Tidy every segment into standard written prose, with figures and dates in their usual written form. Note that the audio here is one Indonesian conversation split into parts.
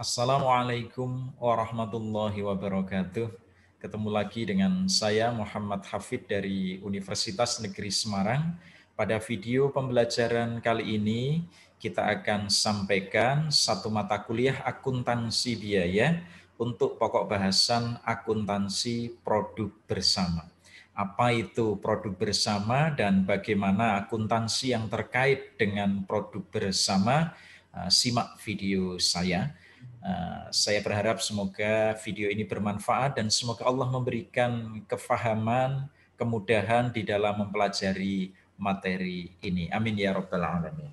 Assalamualaikum warahmatullahi wabarakatuh. Ketemu lagi dengan saya Muhammad Hafid dari Universitas Negeri Semarang. Pada video pembelajaran kali ini kita akan sampaikan satu mata kuliah akuntansi biaya untuk pokok bahasan akuntansi produk bersama. Apa itu produk bersama dan bagaimana akuntansi yang terkait dengan produk bersama? Simak video saya. Saya berharap semoga video ini bermanfaat dan semoga Allah memberikan kefahaman, kemudahan di dalam mempelajari materi ini. Amin ya rabbal alamin.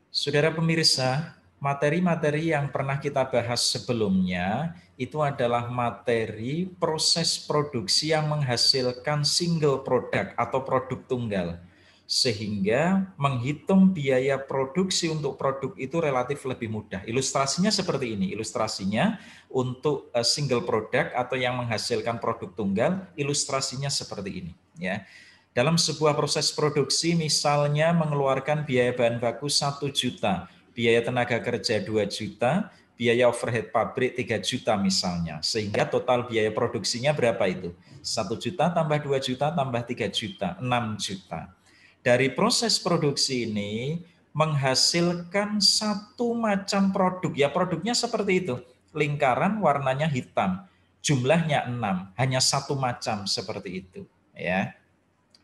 Saudara pemirsa, materi-materi yang pernah kita bahas sebelumnya itu adalah materi proses produksi yang menghasilkan single product atau produk tunggal. Sehingga menghitung biaya produksi untuk produk itu relatif lebih mudah. Ilustrasinya seperti ini. Ilustrasinya untuk single product atau yang menghasilkan produk tunggal, ilustrasinya seperti ini, ya. Dalam sebuah proses produksi misalnya mengeluarkan biaya bahan baku 1 juta, biaya tenaga kerja 2 juta, biaya overhead pabrik 3 juta misalnya. Sehingga total biaya produksinya berapa itu? 1 juta tambah 2 juta tambah 3 juta, 6 juta. Dari proses produksi ini menghasilkan satu macam produk. Ya produknya seperti itu. Lingkaran warnanya hitam. Jumlahnya 6, hanya satu macam seperti itu, ya.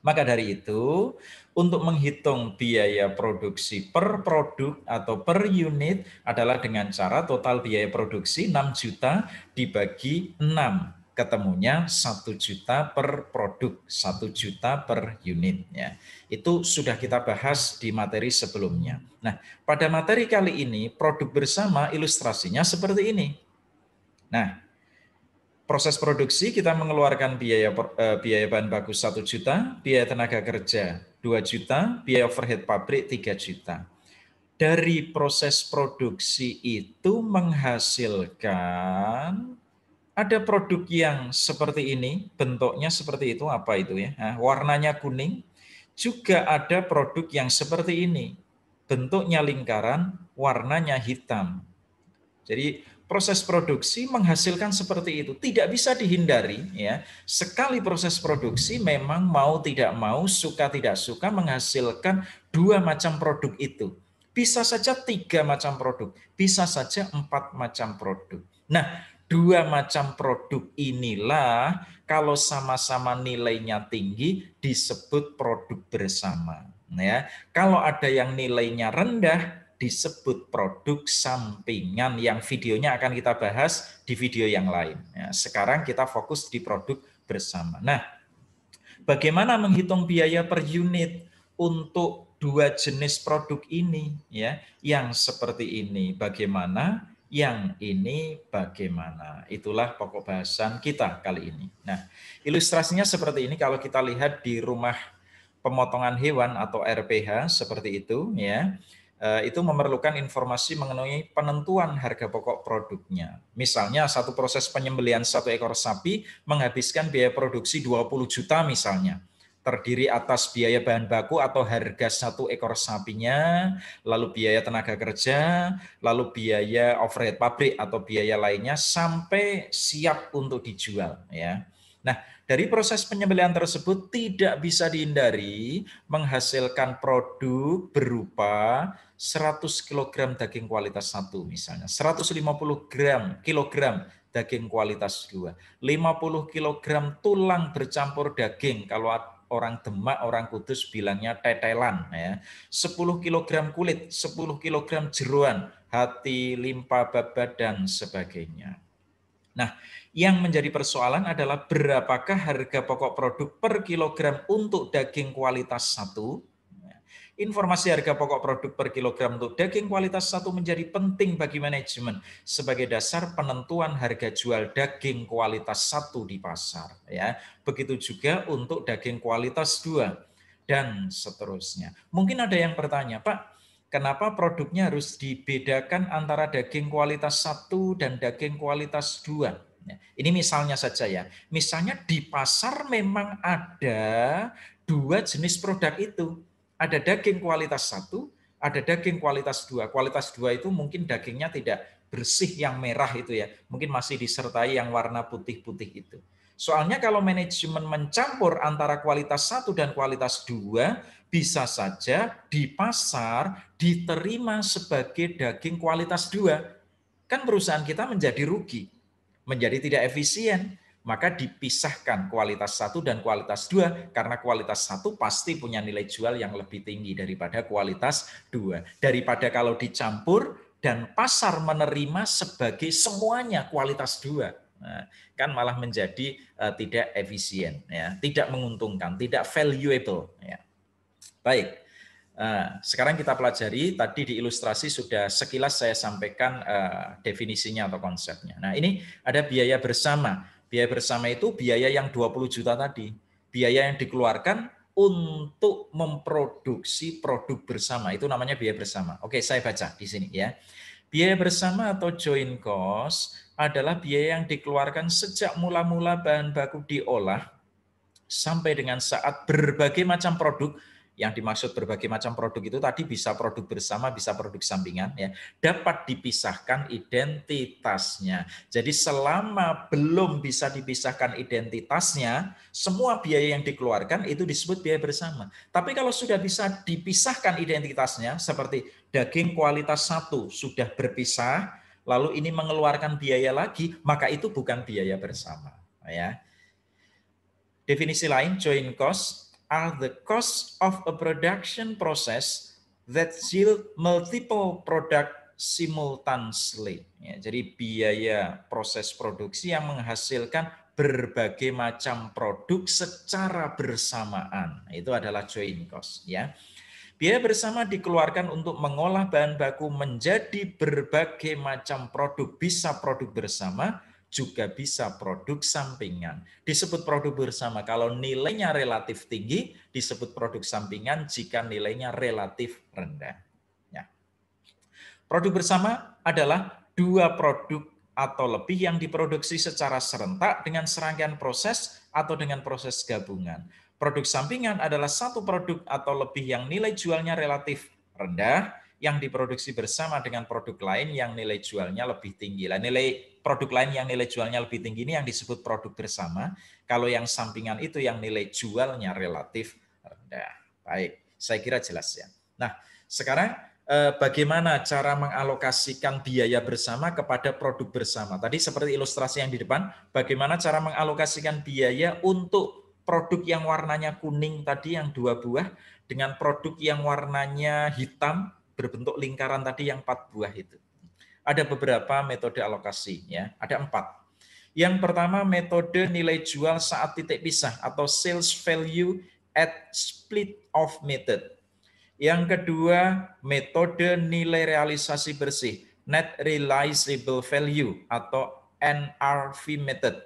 Maka dari itu, untuk menghitung biaya produksi per produk atau per unit adalah dengan cara total biaya produksi 6 juta dibagi 6. Ketemunya 1 juta per produk, 1 juta per unit. Ya. Itu sudah kita bahas di materi sebelumnya. Nah, pada materi kali ini, produk bersama ilustrasinya seperti ini. Nah, proses produksi kita mengeluarkan biaya bahan baku 1 juta, biaya tenaga kerja 2 juta, biaya overhead pabrik 3 juta. Dari proses produksi itu menghasilkan ada produk yang seperti ini, bentuknya seperti itu, apa itu ya? Nah, warnanya kuning. Juga ada produk yang seperti ini, bentuknya lingkaran, warnanya hitam. Jadi proses produksi menghasilkan seperti itu, tidak bisa dihindari ya. Sekali proses produksi memang mau tidak mau, suka tidak suka menghasilkan dua macam produk itu. Bisa saja 3 macam produk, bisa saja 4 macam produk. Nah, 2 macam produk inilah kalau sama-sama nilainya tinggi disebut produk bersama. Ya, kalau ada yang nilainya rendah disebut produk sampingan yang videonya akan kita bahas di video yang lain. Ya, sekarang kita fokus di produk bersama. Nah, bagaimana menghitung biaya per unit untuk dua jenis produk ini ya? Yang seperti ini bagaimana? Yang ini bagaimana? Itulah pokok bahasan kita kali ini. Nah, ilustrasinya seperti ini kalau kita lihat di rumah pemotongan hewan atau RPH seperti itu ya. Itu memerlukan informasi mengenai penentuan harga pokok produknya. Misalnya satu proses penyembelihan satu ekor sapi menghabiskan biaya produksi 20 juta misalnya. Terdiri atas biaya bahan baku atau harga satu ekor sapinya, lalu biaya tenaga kerja, lalu biaya overhead pabrik atau biaya lainnya sampai siap untuk dijual ya. Nah, dari proses penyembelihan tersebut tidak bisa dihindari menghasilkan produk berupa 100 kg daging kualitas 1 misalnya, 150 kilogram daging kualitas 2, 50 kg tulang bercampur daging, kalau orang Demak, orang Kudus bilangnya tetelan ya, 10 kg kulit, 10 kg jeroan, hati, limpa, babat dan sebagainya. Nah, yang menjadi persoalan adalah berapakah harga pokok produk per kilogram untuk daging kualitas 1. Informasi harga pokok produk per kilogram untuk daging kualitas 1 menjadi penting bagi manajemen sebagai dasar penentuan harga jual daging kualitas 1 di pasar. Ya. Begitu juga untuk daging kualitas 2 dan seterusnya. Mungkin ada yang bertanya, Pak, kenapa produknya harus dibedakan antara daging kualitas 1 dan daging kualitas 2? Ini misalnya saja ya. Misalnya di pasar memang ada 2 jenis produk itu. Ada daging kualitas 1, ada daging kualitas 2. Kualitas 2 itu mungkin dagingnya tidak bersih yang merah itu ya. Mungkin masih disertai yang warna putih-putih itu. Soalnya kalau manajemen mencampur antara kualitas 1 dan kualitas 2, bisa saja di pasar diterima sebagai daging kualitas 2. Kan perusahaan kita menjadi rugi, menjadi tidak efisien. Maka dipisahkan kualitas 1 dan kualitas 2, karena kualitas 1 pasti punya nilai jual yang lebih tinggi daripada kualitas 2. Daripada kalau dicampur dan pasar menerima sebagai semuanya kualitas 2. Nah, kan malah menjadi tidak efisien, ya, tidak menguntungkan, tidak valuable. Ya. Baik. Nah, sekarang kita pelajari, tadi di ilustrasi sudah sekilas saya sampaikan definisinya atau konsepnya. Nah, ini ada biaya bersama. Biaya bersama itu biaya yang 20 juta tadi. Biaya yang dikeluarkan untuk memproduksi produk bersama. Itu namanya biaya bersama. Oke, saya baca di sini ya. Biaya bersama atau joint cost adalah biaya yang dikeluarkan sejak mula-mula bahan baku diolah sampai dengan saat berbagai macam produk. Yang dimaksud berbagai macam produk itu tadi bisa produk bersama, bisa produk sampingan, ya, dapat dipisahkan identitasnya. Jadi selama belum bisa dipisahkan identitasnya, semua biaya yang dikeluarkan itu disebut biaya bersama. Tapi kalau sudah bisa dipisahkan identitasnya, seperti daging kualitas 1 sudah berpisah, lalu ini mengeluarkan biaya lagi, maka itu bukan biaya bersama. Ya. Definisi lain, joint cost are the cost of a production process that yield multiple product simultaneously. Ya, jadi biaya proses produksi yang menghasilkan berbagai macam produk secara bersamaan. Itu adalah joint cost. Ya. Biaya bersama dikeluarkan untuk mengolah bahan baku menjadi berbagai macam produk. Bisa produk bersama, juga bisa produk sampingan. Disebut produk bersama kalau nilainya relatif tinggi, disebut produk sampingan jika nilainya relatif rendah. Ya. Produk bersama adalah dua produk atau lebih yang diproduksi secara serentak dengan serangkaian proses atau dengan proses gabungan. Produk sampingan adalah satu produk atau lebih yang nilai jualnya relatif rendah yang diproduksi bersama dengan produk lain yang nilai jualnya lebih tinggi. Nah, nilai produk lain yang nilai jualnya lebih tinggi ini yang disebut produk bersama. Kalau yang sampingan itu yang nilai jualnya relatif rendah. Baik, saya kira jelas ya. Nah, sekarang bagaimana cara mengalokasikan biaya bersama kepada produk bersama. Tadi seperti ilustrasi yang di depan, bagaimana cara mengalokasikan biaya untuk produk yang warnanya kuning tadi yang 2 buah dengan produk yang warnanya hitam berbentuk lingkaran tadi yang 4 buah itu. Ada beberapa metode alokasi, ya, ada 4. Yang pertama metode nilai jual saat titik pisah atau sales value at split off method. Yang kedua, metode nilai realisasi bersih, net realizable value atau NRV method.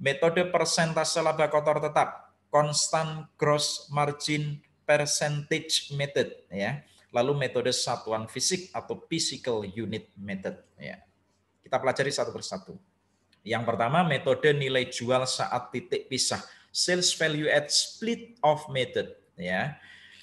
Metode persentase laba kotor tetap, constant gross margin percentage method, ya. Lalu metode satuan fisik atau physical unit method, ya. Kita pelajari satu persatu. Yang pertama, metode nilai jual saat titik pisah, sales value at split off method, ya.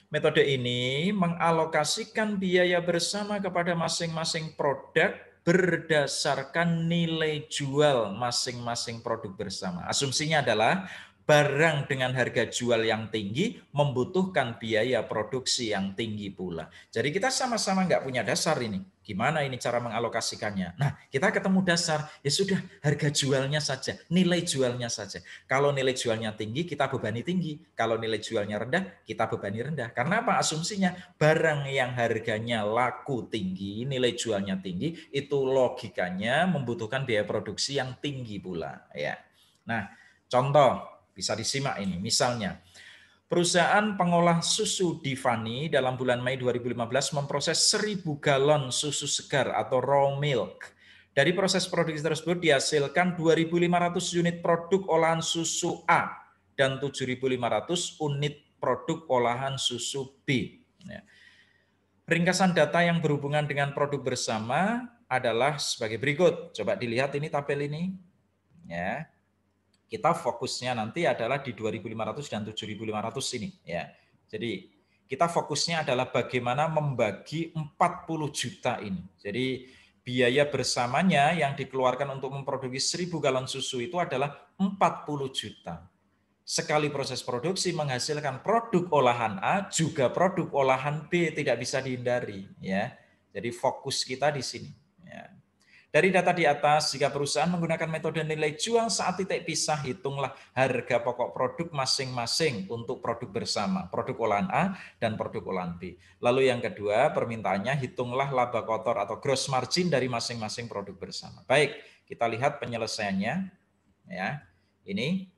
Metode ini mengalokasikan biaya bersama kepada masing-masing produk berdasarkan nilai jual masing-masing produk bersama. Asumsinya adalah barang dengan harga jual yang tinggi membutuhkan biaya produksi yang tinggi pula. Jadi kita sama-sama nggak punya dasar ini. Gimana ini cara mengalokasikannya? Nah, kita ketemu dasar, ya sudah harga jualnya saja, nilai jualnya saja. Kalau nilai jualnya tinggi, kita bebani tinggi. Kalau nilai jualnya rendah, kita bebani rendah. Karena apa? Asumsinya barang yang harganya laku tinggi, nilai jualnya tinggi, itu logikanya membutuhkan biaya produksi yang tinggi pula. Ya. Nah, contoh bisa disimak ini. Misalnya, perusahaan pengolah susu Divani dalam bulan Mei 2015 memproses 1.000 galon susu segar atau raw milk. Dari proses produksi tersebut dihasilkan 2.500 unit produk olahan susu A dan 7.500 unit produk olahan susu B. Ringkasan data yang berhubungan dengan produk bersama adalah sebagai berikut. Coba dilihat ini tabel ini. Ya. Kita fokusnya nanti adalah di 2.500 dan 7.500 ini, ya. Jadi Kita fokusnya adalah bagaimana membagi 40 juta ini. Jadi biaya bersamanya yang dikeluarkan untuk memproduksi 1000 galon susu itu adalah 40 juta. Sekali proses produksi menghasilkan produk olahan A juga produk olahan B, tidak bisa dihindari, ya. Jadi fokus kita di sini, ya. Dari data di atas, jika perusahaan menggunakan metode nilai jual saat titik pisah, hitunglah harga pokok produk masing-masing untuk produk bersama, produk olahan A dan produk olahan B. Lalu yang kedua, permintaannya hitunglah laba kotor atau gross margin dari masing-masing produk bersama. Baik, kita lihat penyelesaiannya, ya. Ini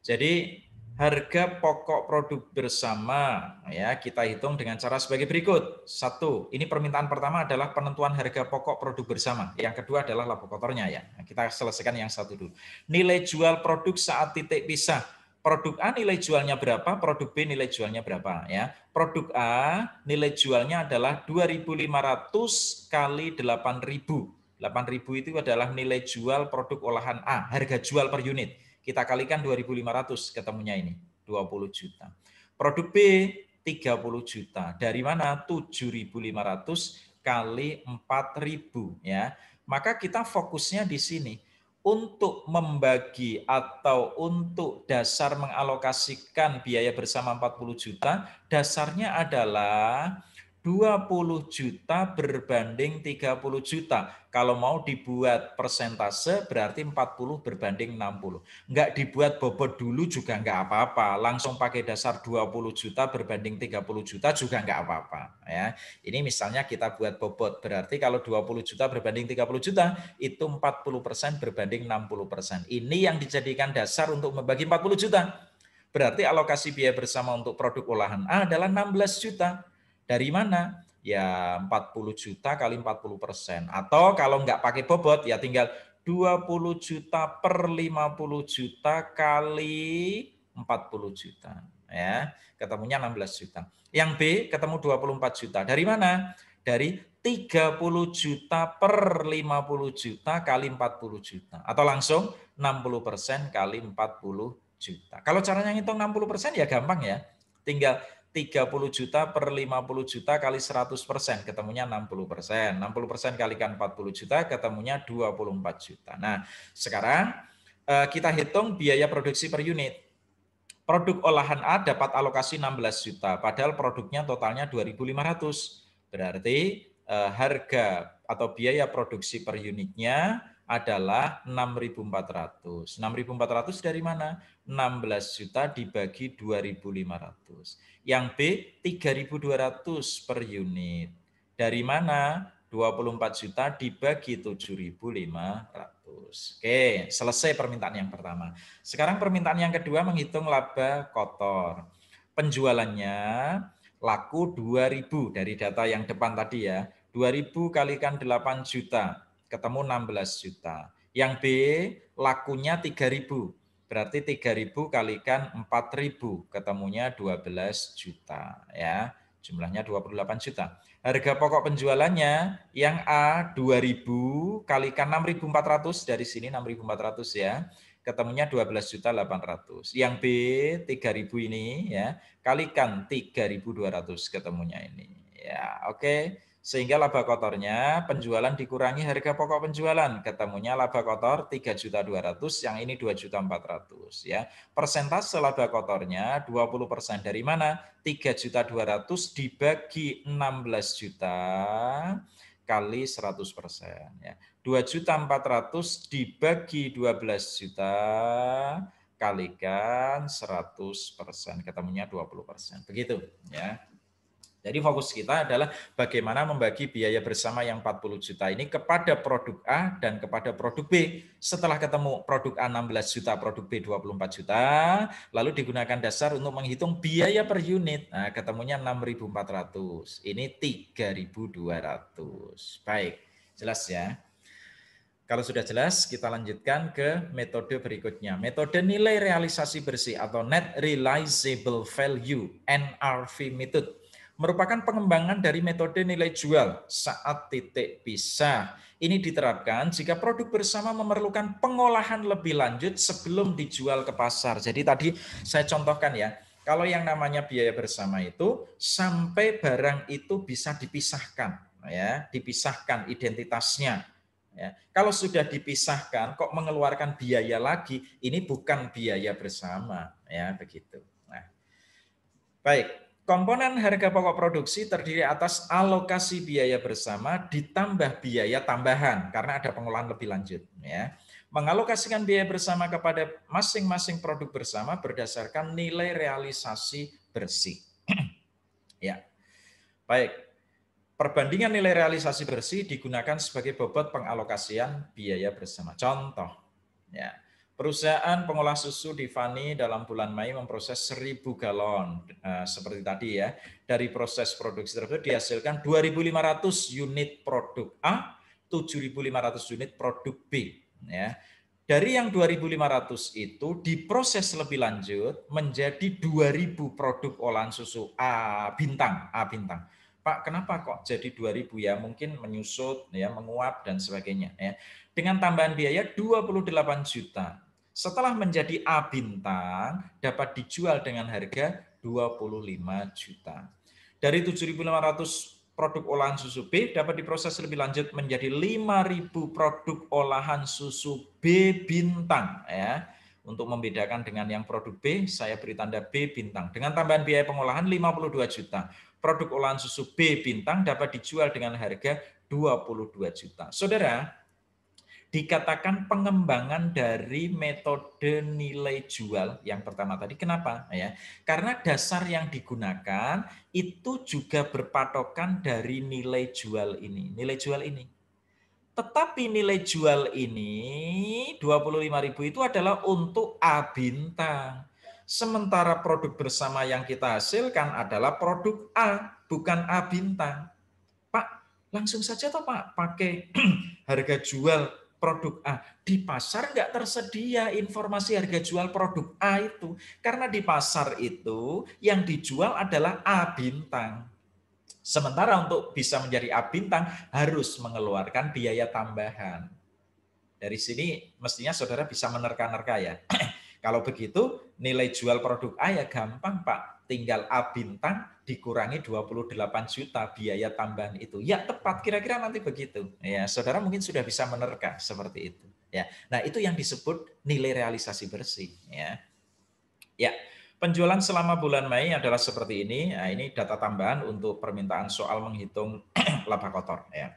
jadi harga pokok produk bersama ya kita hitung dengan cara sebagai berikut. Satu, ini permintaan pertama adalah penentuan harga pokok produk bersama. Yang kedua adalah laba kotornya ya. Nah, kita selesaikan yang satu dulu. Nilai jual produk saat titik pisah. Produk A nilai jualnya berapa, produk B nilai jualnya berapa ya. Produk A nilai jualnya adalah 2.500 kali 8.000. 8.000 itu adalah nilai jual produk olahan A, harga jual per unit. Kita kalikan 2.500 ketemunya ini, 20 juta. Produk B 30 juta. Dari mana? 7.500 kali 4.000 ya. Maka kita fokusnya di sini. Untuk membagi atau untuk dasar mengalokasikan biaya bersama 40 juta, dasarnya adalah 20 juta berbanding 30 juta. Kalau mau dibuat persentase berarti 40 berbanding 60. Enggak dibuat bobot dulu juga enggak apa-apa. Langsung pakai dasar 20 juta berbanding 30 juta juga enggak apa-apa. Ya. Ini misalnya kita buat bobot. Berarti kalau 20 juta berbanding 30 juta itu 40% berbanding 60%. Ini yang dijadikan dasar untuk membagi 40 juta. Berarti alokasi biaya bersama untuk produk olahan A adalah 16 juta. Dari mana? Ya 40 juta kali 40%. Atau kalau nggak pakai bobot ya tinggal 20 juta per 50 juta kali 40 juta. Ya, ketemunya 16 juta. Yang B ketemu 24 juta. Dari mana? Dari 30 juta per 50 juta kali 40 juta. Atau langsung 60% kali 40 juta. Kalau caranya ngitung 60% ya gampang ya. Tinggal 30 juta per 50 juta kali 100%, ketemunya 60%. 60% kalikan 40 juta, ketemunya 24 juta. Nah, sekarang kita hitung biaya produksi per unit. Produk olahan A dapat alokasi 16 juta, padahal produknya totalnya 2.500. Berarti harga atau biaya produksi per unitnya adalah 6.400. 6.400 dari mana? 16 juta dibagi 2.500. Yang B 3.200 per unit. Dari mana? 24 juta dibagi 7.500. Oke, selesai permintaan yang pertama. Sekarang permintaan yang kedua menghitung laba kotor. Penjualannya laku 2.000 dari data yang depan tadi ya. 2.000 kalikan 8 juta, ketemu 16 juta. Yang B lakunya 3.000. Berarti 3.000 kalikan 4.000, ketemunya 12 juta ya. Jumlahnya 28 juta. Harga pokok penjualannya yang A 2.000 kalikan 6.400, dari sini 6.400 ya. Ketemunya 12.800. Yang B 3.000 ini ya, kalikan 3.200, ketemunya ini. Ya, oke. Sehingga laba kotornya penjualan dikurangi harga pokok penjualan, ketemunya laba kotor 3.200, yang ini 2.400 ya. Persentase laba kotornya 20%. Dari mana? 3.200 dibagi 16 juta kali 100% ya. 2.400 dibagi 12 juta kalikan 100%, ketemunya 20%. Begitu ya. Jadi fokus kita adalah bagaimana membagi biaya bersama yang 40 juta ini kepada produk A dan kepada produk B. Setelah ketemu produk A 16 juta, produk B 24 juta, lalu digunakan dasar untuk menghitung biaya per unit. Nah, ketemunya 6.400. Ini 3.200. Baik, jelas ya. Kalau sudah jelas, kita lanjutkan ke metode berikutnya. Metode nilai realisasi bersih atau Net Realizable Value, NRV Method, merupakan pengembangan dari metode nilai jual saat titik pisah. Ini diterapkan jika produk bersama memerlukan pengolahan lebih lanjut sebelum dijual ke pasar. Jadi tadi saya contohkan ya, Kalau yang namanya biaya bersama itu sampai barang itu bisa dipisahkan, ya, dipisahkan identitasnya. Ya. Kalau sudah dipisahkan, kok mengeluarkan biaya lagi? Ini bukan biaya bersama, ya begitu. Nah, baik. Komponen harga pokok produksi terdiri atas alokasi biaya bersama ditambah biaya tambahan karena ada pengolahan lebih lanjut. Ya. Mengalokasikan biaya bersama kepada masing-masing produk bersama berdasarkan nilai realisasi bersih. Ya, baik. Perbandingan nilai realisasi bersih digunakan sebagai bobot pengalokasian biaya bersama. Contoh, ya, perusahaan pengolah susu di Fani dalam bulan Mei memproses 1.000 galon, seperti tadi ya. Dari proses produksi tersebut dihasilkan 2.500 unit produk A, 7.500 unit produk B. Ya. Dari yang 2.500 itu diproses lebih lanjut menjadi 2.000 produk olahan susu A bintang, A bintang. Pak, kenapa kok jadi 2.000 ya? Mungkin menyusut, ya, menguap dan sebagainya. Ya. Dengan tambahan biaya 28 juta. Setelah menjadi A bintang, dapat dijual dengan harga 25 juta. Dari 7.500 produk olahan susu B dapat diproses lebih lanjut menjadi 5.000 produk olahan susu B bintang. Ya. Untuk membedakan dengan yang produk B, saya beri tanda B bintang. Dengan tambahan biaya pengolahan 52 juta. Produk olahan susu B bintang dapat dijual dengan harga 22 juta. Saudara, dikatakan pengembangan dari metode nilai jual yang pertama tadi. Kenapa? Ya, karena dasar yang digunakan itu juga berpatokan dari nilai jual ini. Nilai jual ini. Tetapi nilai jual ini 25.000 itu adalah untuk A bintang. Sementara produk bersama yang kita hasilkan adalah produk A, bukan A bintang. Pak, langsung saja toh Pak, pakai harga jual produk A. Di pasar nggak tersedia informasi harga jual produk A itu. Karena di pasar itu yang dijual adalah A bintang. Sementara untuk bisa menjadi A bintang harus mengeluarkan biaya tambahan. Dari sini mestinya saudara bisa menerka-nerka ya. Kalau begitu nilai jual produk A ya gampang Pak. Tinggal A bintang dikurangi 28 juta biaya tambahan itu. Ya tepat, kira-kira nanti begitu. Ya, saudara mungkin sudah bisa menerka seperti itu. Ya, nah itu yang disebut nilai realisasi bersih. Ya, ya. Penjualan selama bulan Mei adalah seperti ini. Nah, ini data tambahan untuk permintaan soal menghitung laba kotor. Ya.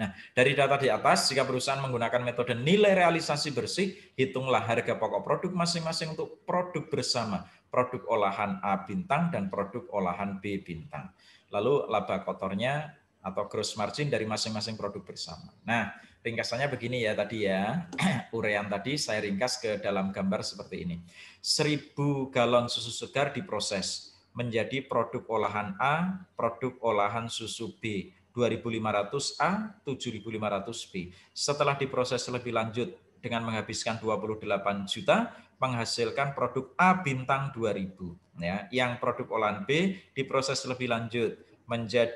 Nah, dari data di atas, jika perusahaan menggunakan metode nilai realisasi bersih, hitunglah harga pokok produk masing-masing untuk produk bersama, produk olahan A bintang dan produk olahan B bintang. Lalu laba kotornya atau gross margin dari masing-masing produk bersama. Nah, ringkasannya begini ya tadi ya, urean tadi saya ringkas ke dalam gambar seperti ini. 1.000 galon susu segar diproses menjadi produk olahan A, produk olahan susu B. 2.500 A, 7.500 B. Setelah diproses lebih lanjut dengan menghabiskan 28 juta, menghasilkan produk A bintang 2.000. Ya, yang produk olahan B diproses lebih lanjut menjadi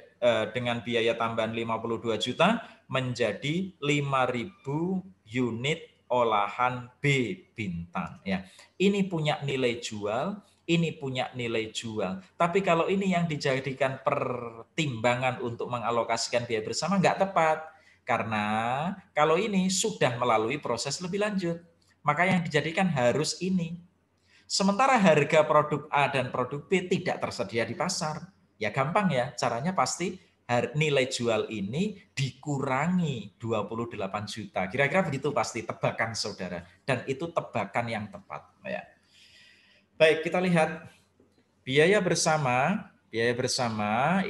dengan biaya tambahan 52 juta menjadi 5.000 unit olahan B bintang. Ya, ini punya nilai jual, ini punya nilai jual. Tapi kalau ini yang dijadikan pertimbangan untuk mengalokasikan biaya bersama nggak tepat. Karena kalau ini sudah melalui proses lebih lanjut. Maka yang dijadikan harus ini. Sementara harga produk A dan produk B tidak tersedia di pasar. Ya gampang ya, caranya pasti nilai jual ini dikurangi 28 juta. Kira-kira begitu pasti tebakan saudara. Dan itu tebakan yang tepat. Ya. Baik, kita lihat biaya bersama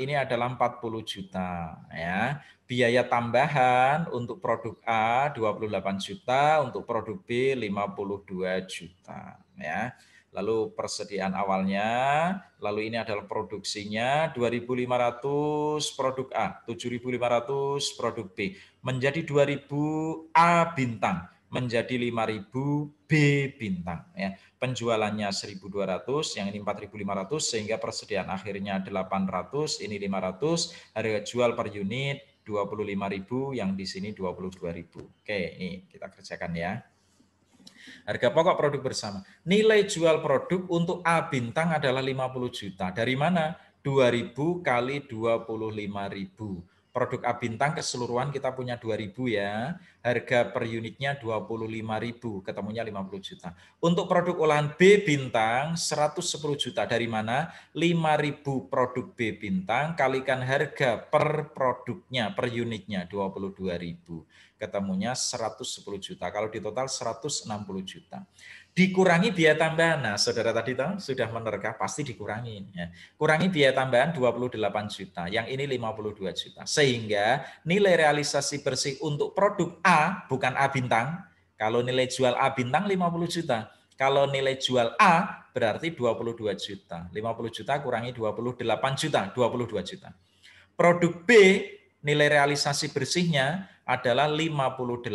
ini adalah 40 juta ya. Biaya tambahan untuk produk A 28 juta, untuk produk B 52 juta ya. Lalu persediaan awalnya, lalu ini adalah produksinya 2.500 produk A, 7.500 produk B, menjadi 2.000 A bintang, menjadi 5.000 B bintang ya. Penjualannya 1.200, yang ini 4.500 sehingga persediaan akhirnya 800, ini 500, harga jual per unit 25.000, yang di sini 22.000. Oke, ini kita kerjakan ya. Harga pokok produk bersama. Nilai jual produk untuk A bintang adalah 50 juta. Dari mana? 2.000 kali 25.000. Produk A bintang keseluruhan kita punya 2.000 ya. Harga per unitnya 25.000, ketemunya 50 juta. Untuk produk olahan B bintang 110 juta. Dari mana? 5.000 produk B bintang kalikan harga per produknya, per unitnya 22.000. Ketemunya 110 juta. Kalau di total 160 juta. Dikurangi biaya tambahan. Nah, saudara tadi tahu sudah menerka, pasti dikurangi. Ya. Kurangi biaya tambahan 28 juta. Yang ini 52 juta. Sehingga nilai realisasi bersih untuk produk A, bukan A bintang. Kalau nilai jual A bintang 50 juta. Kalau nilai jual A berarti 22 juta. 50 juta kurangi 28 juta, 22 juta. Produk B nilai realisasi bersihnya adalah 58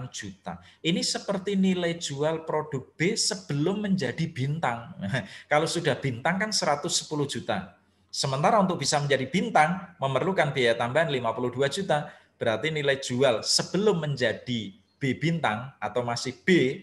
juta. Ini seperti nilai jual produk B sebelum menjadi bintang. Kalau sudah bintang kan 110 juta. Sementara untuk bisa menjadi bintang memerlukan biaya tambahan 52 juta. Berarti nilai jual sebelum menjadi B bintang atau masih B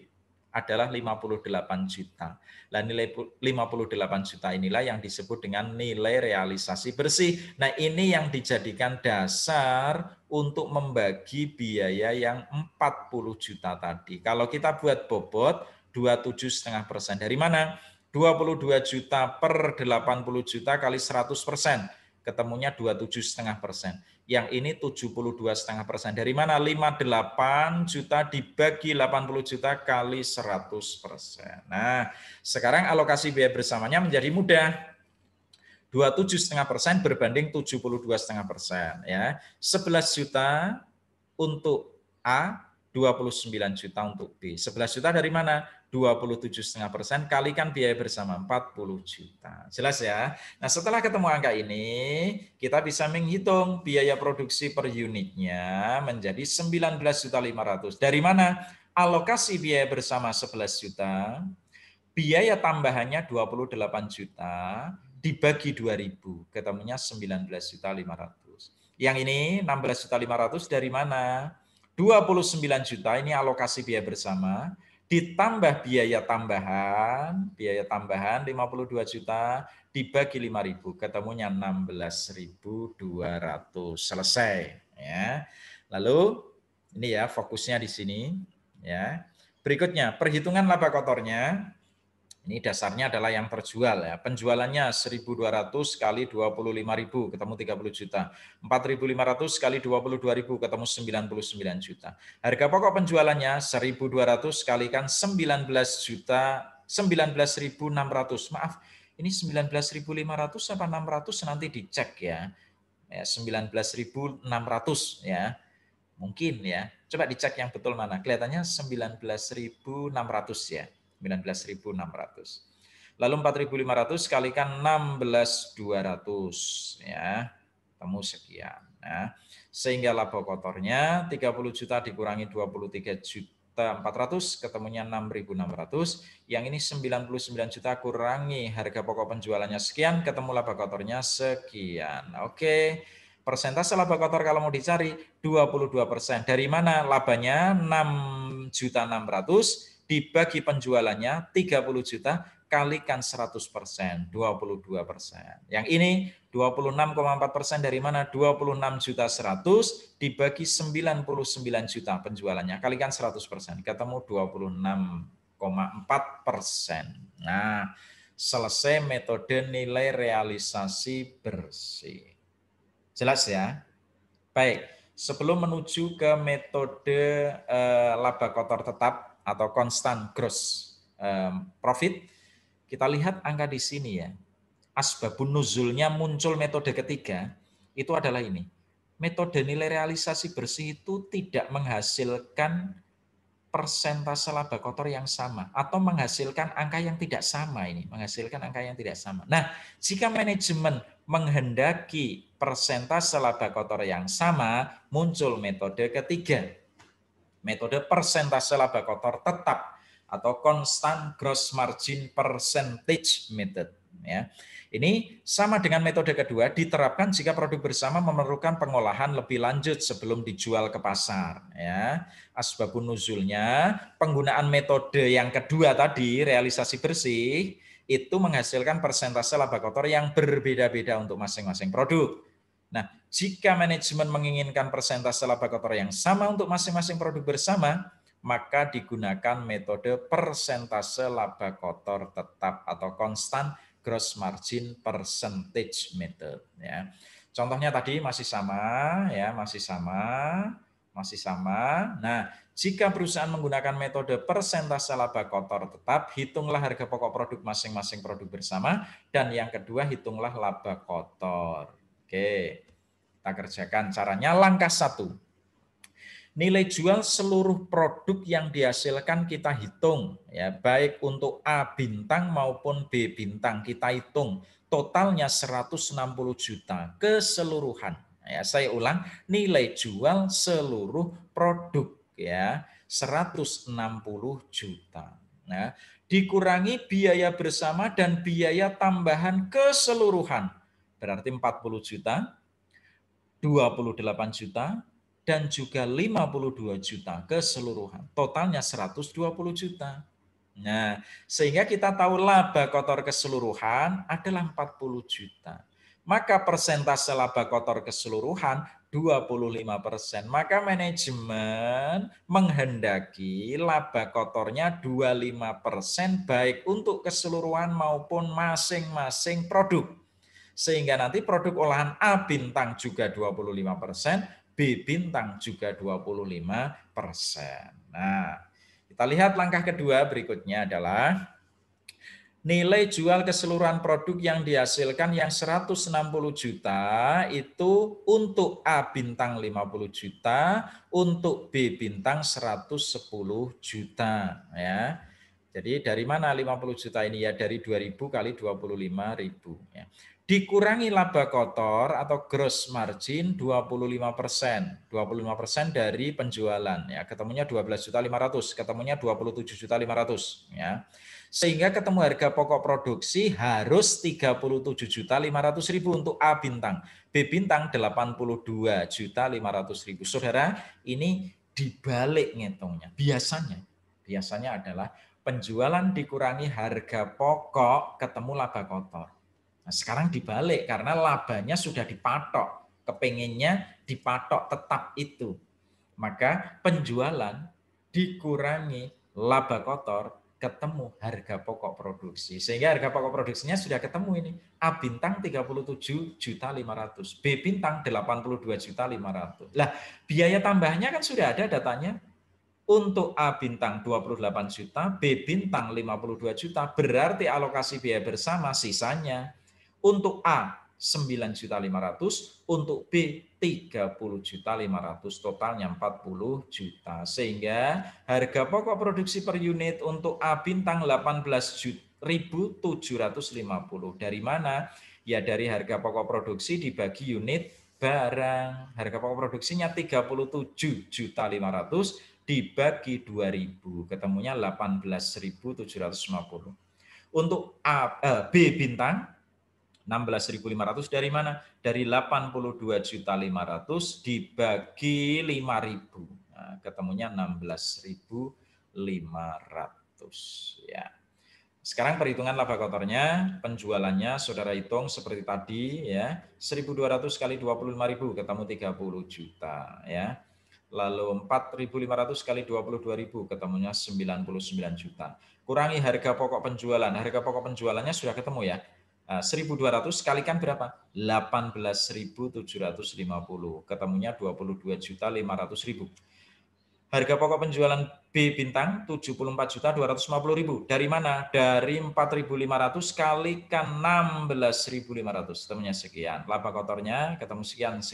adalah 58 juta. Nah, nilai 58 juta inilah yang disebut dengan nilai realisasi bersih. Nah, ini yang dijadikan dasar untuk membagi biaya yang 40 juta tadi. Kalau kita buat bobot 27,5%. Dari mana? 22 juta per 80 juta kali 100%. Ketemunya 27,5%. Yang ini 72,5%. Dari mana? 58 juta dibagi 80 juta kali 100%. Nah, sekarang alokasi biaya bersamanya menjadi mudah. 27,5% berbanding 72,5%. Ya. 11 juta untuk A, 29 juta untuk B. 11 juta dari mana? 27,5% kalikan biaya bersama 40 juta. Jelas ya? Nah, setelah ketemu angka ini, kita bisa menghitung biaya produksi per unitnya menjadi 19.500. Dari mana? Alokasi biaya bersama 11 juta, biaya tambahannya 28 juta, dibagi 2.000, ketemunya 19.500. Yang ini 16.500 dari mana? 29 juta ini alokasi biaya bersama, ditambah biaya tambahan 52 juta, dibagi 5.000, ketemunya 16.200. Selesai. Ya. Lalu, ini ya fokusnya di sini. Ya. Berikutnya, perhitungan laba kotornya. Ini dasarnya adalah yang terjual ya. Penjualannya 1.200 kali 25.000 ketemu 30 juta. 4.500 kali 22.000 ketemu 99 juta. Harga pokok penjualannya 1.200 kalikan 19 juta 19.600. Maaf, ini 19.500 apa 600 nanti dicek ya. 19.600 ya. Mungkin ya. Coba dicek yang betul mana. Kelihatannya 19.600 ya. 19.600. Lalu 4.500 kalikan 16.200 ya. Temu sekian. Nah, sehingga laba kotornya 30 juta dikurangi 23 juta 400 ketemunya 6.600. Yang ini 99 juta kurangi harga pokok penjualannya sekian ketemu laba kotornya sekian. Oke. Persentase laba kotor kalau mau dicari 22%. Dari mana labanya? 6.600.000 dibagi penjualannya 30 juta kalikan 100%, 22%. Yang ini 26,4% dari mana? 26.100.000 dibagi 99 juta penjualannya kalikan 100%, ketemu 26,4%. Nah, selesai metode nilai realisasi bersih. Jelas ya? Baik, sebelum menuju ke metode laba kotor tetap atau constant gross profit, kita lihat angka di sini ya. Asbabun nuzulnya muncul metode ketiga, itu adalah ini. Metode nilai realisasi bersih itu tidak menghasilkan persentase laba kotor yang sama atau menghasilkan angka yang tidak sama ini, menghasilkan angka yang tidak sama. Nah, jika manajemen menghendaki persentase laba kotor yang sama, muncul metode ketiga. Metode persentase laba kotor tetap atau constant gross margin percentage method. Ya. Ini sama dengan metode kedua, diterapkan jika produk bersama memerlukan pengolahan lebih lanjut sebelum dijual ke pasar. Ya. Asbabun nuzulnya, penggunaan metode yang kedua tadi, realisasi bersih, itu menghasilkan persentase laba kotor yang berbeda-beda untuk masing-masing produk. Nah, jika manajemen menginginkan persentase laba kotor yang sama untuk masing-masing produk bersama, maka digunakan metode persentase laba kotor tetap atau konstan gross margin percentage method, ya. Contohnya tadi masih sama, ya, masih sama. Nah, jika perusahaan menggunakan metode persentase laba kotor tetap, hitunglah harga pokok produk masing-masing produk bersama, dan yang kedua hitunglah laba kotor. Oke, kita kerjakan caranya. Langkah 1. Nilai jual seluruh produk yang dihasilkan kita hitung, ya, baik untuk A bintang maupun B bintang kita hitung. Totalnya 160 juta keseluruhan. Ya, saya ulang, nilai jual seluruh produk, ya, 160 juta. Nah, dikurangi biaya bersama dan biaya tambahan keseluruhan. Berarti 40 juta, 28 juta, dan juga 52 juta keseluruhan. Totalnya 120 juta. Nah, sehingga kita tahu laba kotor keseluruhan adalah 40 juta. Maka persentase laba kotor keseluruhan 25%. Maka manajemen menghendaki laba kotornya 25% baik untuk keseluruhan maupun masing-masing produk. Sehingga nanti produk olahan A bintang juga 25%, B bintang juga 25%. Nah, kita lihat langkah kedua berikutnya adalah nilai jual keseluruhan produk yang dihasilkan yang 160 juta itu untuk A bintang 50 juta, untuk B bintang 110 juta, ya. Jadi dari mana 50 juta ini, ya, dari 2.000 kali 25.000, ya. Dikurangi laba kotor atau gross margin 25%. 25% dari penjualan, ya. Ketemunya 12.500.000, ketemunya 27.500.000, ya. Sehingga ketemu harga pokok produksi harus 37.500.000 untuk A bintang. B bintang 82.500.000. Saudara, ini dibalik ngitungnya. Biasanya adalah penjualan dikurangi harga pokok ketemu laba kotor. Nah, sekarang dibalik karena labanya sudah dipatok. Kepengennya dipatok tetap itu. Maka penjualan dikurangi laba kotor ketemu harga pokok produksi. Sehingga harga pokok produksinya sudah ketemu ini. A bintang 37.500.000, B bintang 82.500.000. Lah, biaya tambahnya kan sudah ada datanya. Untuk A bintang 28 juta, B bintang 52 juta, berarti alokasi biaya bersama sisanya. Untuk A 9.500.000, untuk B 30.500.000, totalnya 40 juta. Sehingga harga pokok produksi per unit untuk A bintang 18.750. Dari mana? Ya dari harga pokok produksi dibagi unit barang. Harga pokok produksinya 37.500.000 dibagi 2.000, ketemunya 18.750. Untuk B bintang 16.500 dari mana? Dari 82.500.000 dibagi 5.000. Nah, ketemunya 16.500, ya. Sekarang perhitungan laba kotornya, penjualannya saudara hitung seperti tadi, ya. 1.200 kali 25.000 ketemu 30 juta, ya. Lalu 4.500 kali 22.000 ketemunya 99 juta. Kurangi harga pokok penjualan. Harga pokok penjualannya sudah ketemu, ya. 1.200 kalikan berapa? 18.750. Ketemunya 22.500.000. Harga pokok penjualan B bintang 74.250.000. Dari mana? Dari 4.500 kalikan 16.500. Ketemunya sekian. Laba kotornya ketemu sekian.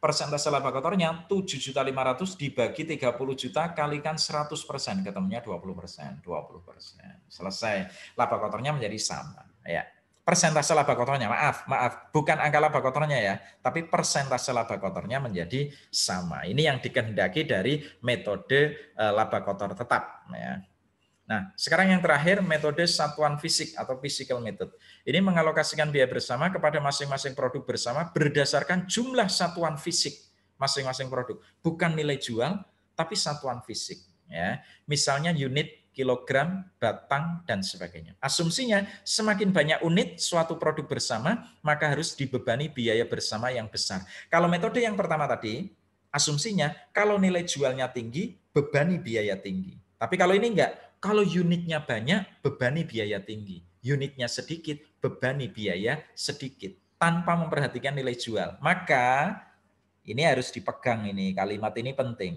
Persentase laba kotornya 7.500.000 dibagi 30 juta kalikan 100%. Ketemunya 20%. 20%. Selesai. Laba kotornya menjadi sama, ya. Persentase laba kotornya, maaf, bukan angka laba kotornya, ya, tapi persentase laba kotornya menjadi sama. Ini yang dikehendaki dari metode laba kotor tetap, ya. Nah, sekarang yang terakhir, metode satuan fisik atau physical method. Ini mengalokasikan biaya bersama kepada masing-masing produk bersama berdasarkan jumlah satuan fisik masing-masing produk. Bukan nilai jual, tapi satuan fisik. Ya, misalnya unit, kilogram, batang, dan sebagainya. Asumsinya, semakin banyak unit suatu produk bersama, maka harus dibebani biaya bersama yang besar. Kalau metode yang pertama tadi, asumsinya kalau nilai jualnya tinggi, bebani biaya tinggi. Tapi kalau ini enggak, kalau unitnya banyak, bebani biaya tinggi. Unitnya sedikit, bebani biaya sedikit. Tanpa memperhatikan nilai jual. Maka ini harus dipegang ini, kalimat ini penting.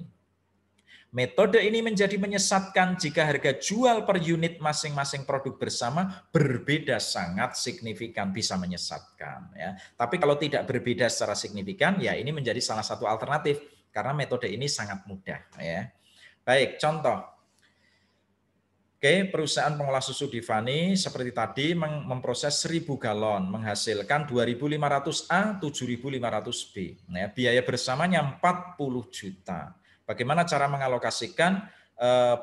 Metode ini menjadi menyesatkan jika harga jual per unit masing-masing produk bersama berbeda sangat signifikan, bisa menyesatkan. Ya. Tapi kalau tidak berbeda secara signifikan, ya ini menjadi salah satu alternatif karena metode ini sangat mudah. Ya. Baik, contoh. Oke, perusahaan pengolah susu Divani seperti tadi memproses 1000 galon, menghasilkan 2.500 A, 7.500 B. Nah, biaya bersamanya 40 juta. Bagaimana cara mengalokasikan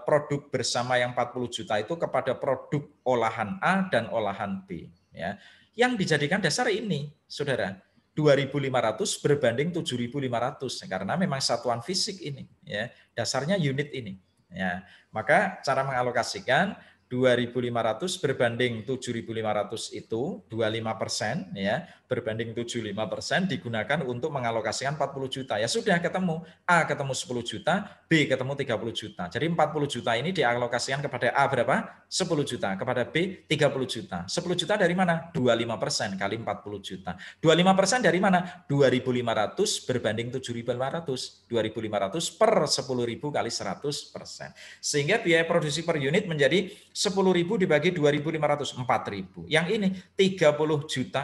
produk bersama yang 40 juta itu kepada produk olahan A dan olahan B? Ya, yang dijadikan dasar ini, saudara. 2.500 berbanding 7.500 karena memang satuan fisik ini, ya dasarnya unit ini. Ya, maka cara mengalokasikan 2.500 berbanding 7.500 itu 25%, ya, berbanding 75% digunakan untuk mengalokasikan 40 juta. Ya sudah ketemu, A ketemu 10 juta, B ketemu 30 juta. Jadi 40 juta ini dialokasikan kepada A berapa? 10 juta, kepada B 30 juta. 10 juta dari mana? 25% kali 40 juta. 25% dari mana? 2.500 berbanding 7.500. 2.500 per 10.000 kali 100%. Sehingga biaya produksi per unit menjadi 10.000 dibagi 2.500, 4.000. Yang ini 30 juta,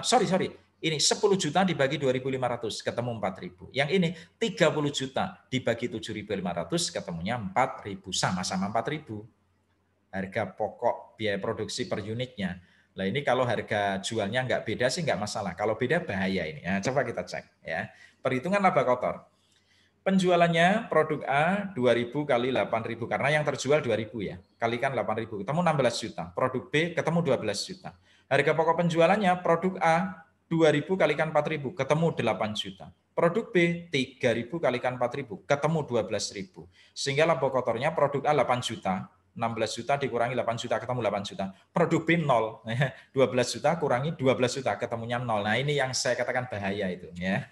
ini 10 juta dibagi 2.500, ketemu 4.000. Yang ini 30 juta dibagi 7.500, ketemunya 4.000. Sama-sama 4.000. Harga pokok biaya produksi per unitnya. Nah ini kalau harga jualnya nggak beda sih nggak masalah. Kalau beda bahaya ini. Nah, coba kita cek. Ya. Perhitungan laba kotor. Penjualannya produk A 2.000 kali 8.000 karena yang terjual 2.000 ya. Kalikan 8.000 ketemu 16 juta. Produk B ketemu 12 juta. Harga pokok penjualannya produk A 2.000 kalikan 4.000 ketemu 8 juta. Produk B 3.000 kalikan 4.000 ketemu 12.000. Sehingga laba kotornya produk A 8 juta, 16 juta dikurangi 8 juta ketemu 8 juta. Produk B 0. 12 juta kurangi 12 juta ketemunya 0. Nah, ini yang saya katakan bahaya itu ya.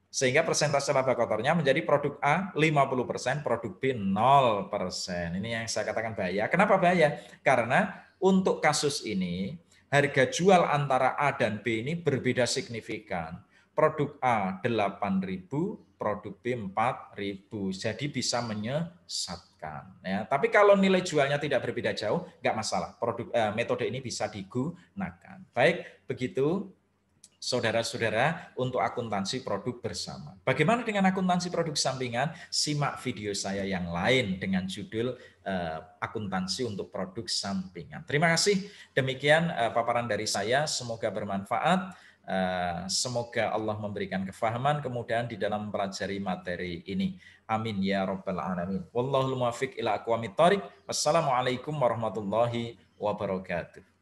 Sehingga persentase laba kotornya menjadi produk A 50%, produk B 0%. Ini yang saya katakan bahaya. Kenapa bahaya? Karena untuk kasus ini harga jual antara A dan B ini berbeda signifikan. Produk A 8.000, produk B 4.000. Jadi bisa menyesatkan. Ya, tapi kalau nilai jualnya tidak berbeda jauh, nggak masalah. Metode ini bisa digunakan. Baik, begitu saudara-saudara untuk akuntansi produk bersama. Bagaimana dengan akuntansi produk sampingan? Simak video saya yang lain dengan judul akuntansi untuk produk sampingan. Terima kasih. Demikian paparan dari saya. Semoga bermanfaat. Semoga Allah memberikan kefahaman kemudahan di dalam mempelajari materi ini. Amin ya rabbal alamin. Wallahul muwaffiq ila aqwamit thoriq. Wassalamualaikum warahmatullahi wabarakatuh.